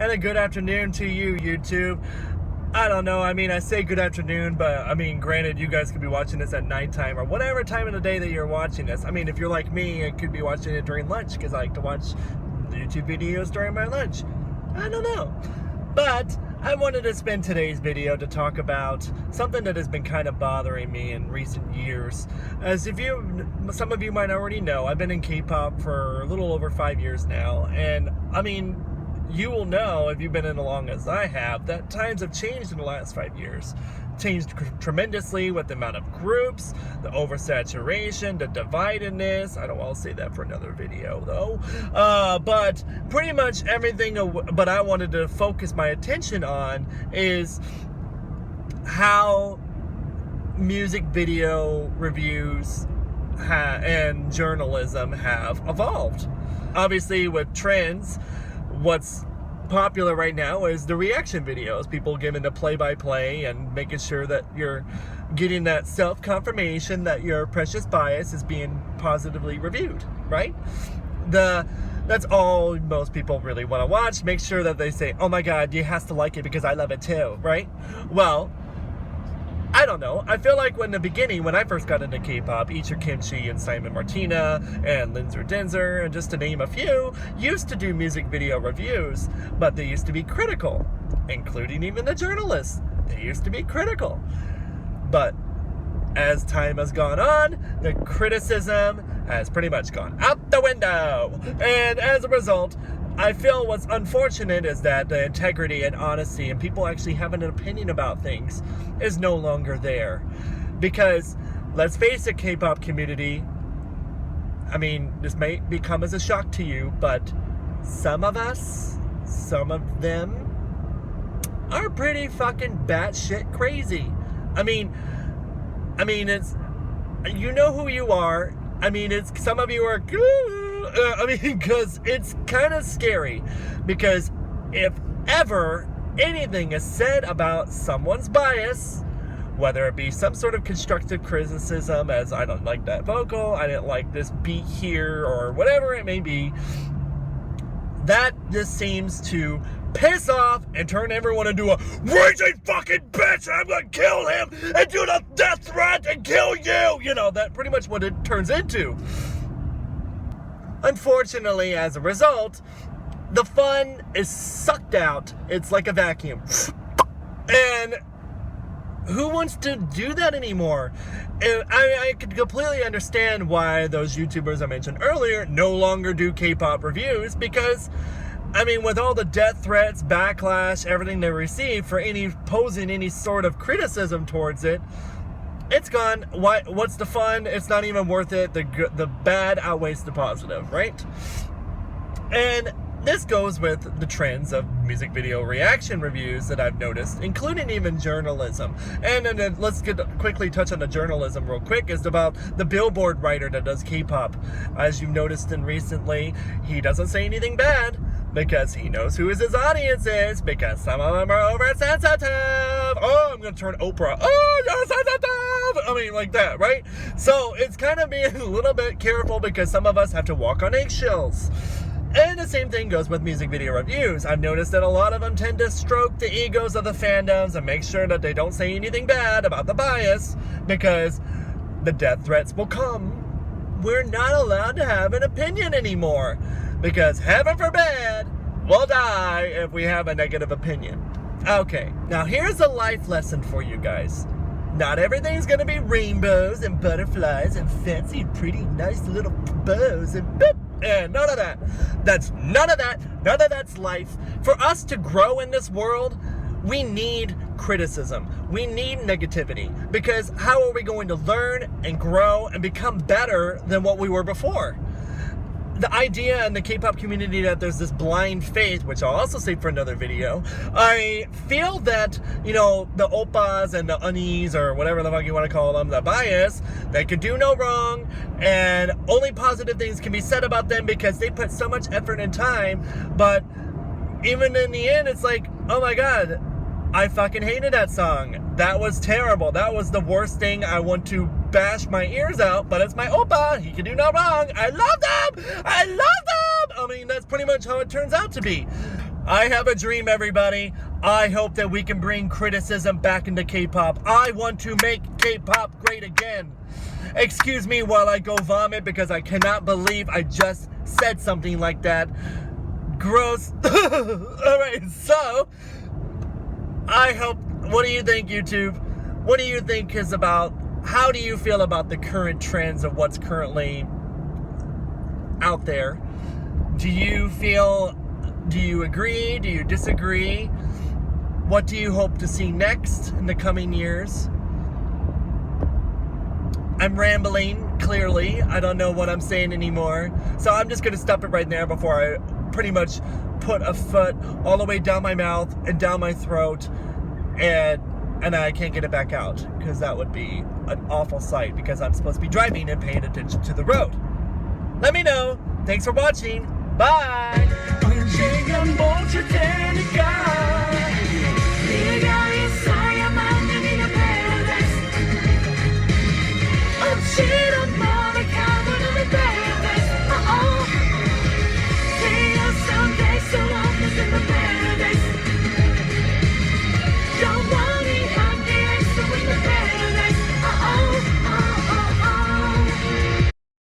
and a good afternoon to you, YouTube. I don't know, I say good afternoon, but granted, you guys could be watching this at nighttime or whatever time of the day that you're watching this. If you're like me, you could be watching it during lunch, because I like to watch YouTube videos during my lunch. I don't know. But I wanted to spend today's video to talk about something that has been kind of bothering me in recent years. As some of you might already know, I've been in K-pop for a little over 5 years now, and you will know, if you've been in as long as I have, that times have changed in the last 5 years. Changed tremendously with the amount of groups, the oversaturation, the dividedness. I'll say that for another video though. But pretty much everything, but I wanted to focus my attention on is how music video reviews and journalism have evolved. Obviously with trends, what's popular right now is the reaction videos, people giving the play-by-play and making sure that you're getting that self-confirmation that your precious bias is being positively reviewed, right? That's all most people really want to watch. Make sure that they say, oh my god, you have to like it because I love it too, right? Well, I don't know. I feel like in the beginning, when I first got into K-pop, Icher Kimchi and Simon Martina and Linzer Denzer, and just to name a few, used to do music video reviews, but they used to be critical, including even the journalists. They used to be critical. But as time has gone on, the criticism has pretty much gone out the window. And as a result, I feel what's unfortunate is that the integrity and honesty and people actually having an opinion about things is no longer there. Because, let's face it, K-pop community, this may come as a shock to you, but some of them, are pretty fucking batshit crazy. It's, you know who you are. It's, some of you are, because it's kind of scary. Because if ever anything is said about someone's bias, whether it be some sort of constructive criticism, as I don't like that vocal, I didn't like this beat here, or whatever it may be, that just seems to piss off and turn everyone into a raging fucking bitch, and I'm gonna kill him and do the death threat and kill you. That's pretty much what it turns into. Unfortunately, as a result, the fun is sucked out. It's like a vacuum. And who wants to do that anymore? And I could completely understand why those YouTubers I mentioned earlier no longer do K-pop reviews, because with all the death threats, backlash, everything they receive for posing any sort of criticism towards it, it's gone. What's the fun? It's not even worth it. The bad outweighs the positive, right? And this goes with the trends of music video reaction reviews that I've noticed, including even journalism. And then let's quickly touch on the journalism real quick. Is about the Billboard writer that does K-pop. As you've noticed recently, he doesn't say anything bad, because he knows who his audience is, because some of them are oversensitive. Oh, I'm going to turn Oprah. Oh, you're sensitive. Like that, right? So it's kind of being a little bit careful, because some of us have to walk on eggshells. And the same thing goes with music video reviews. I've noticed that a lot of them tend to stroke the egos of the fandoms and make sure that they don't say anything bad about the bias, because the death threats will come. We're not allowed to have an opinion anymore, because heaven forbid we'll die if we have a negative opinion. Okay, now here's a life lesson for you guys. Not everything's gonna be rainbows and butterflies and fancy, pretty, nice little bows and boop. And none of that. None of that's life. For us to grow in this world, we need criticism. We need negativity. Because how are we going to learn and grow and become better than what we were before? The idea in the K-pop community that there's this blind faith, which I'll also save for another video, I feel that, the oppas and the unis, or whatever the fuck you want to call them, the bias, they could do no wrong, and only positive things can be said about them because they put so much effort and time. But even in the end, it's like, oh my god, I fucking hated that song. That was terrible. That was the worst thing. I want to bash my ears out, but it's my oppa. He can do no wrong. I love them. That's pretty much how it turns out to be. I have a dream, everybody. I hope that we can bring criticism back into K-pop. I want to make K-pop great again. Excuse me while I go vomit because I cannot believe I just said something like that. Gross. Alright, so I hope, what do you think, YouTube? What do you think is about, how do you feel about the current trends of what's currently out there? Do you agree? Do you disagree? What do you hope to see next in the coming years? I'm rambling, clearly. I don't know what I'm saying anymore. So I'm just going to stop it right there before I pretty much put a foot all the way down my mouth and down my throat and I can't get it back out because that would be an awful sight because I'm supposed to be driving and paying attention to the road. Let me know. Thanks for watching. Bye! 언젠가 멈출 테니까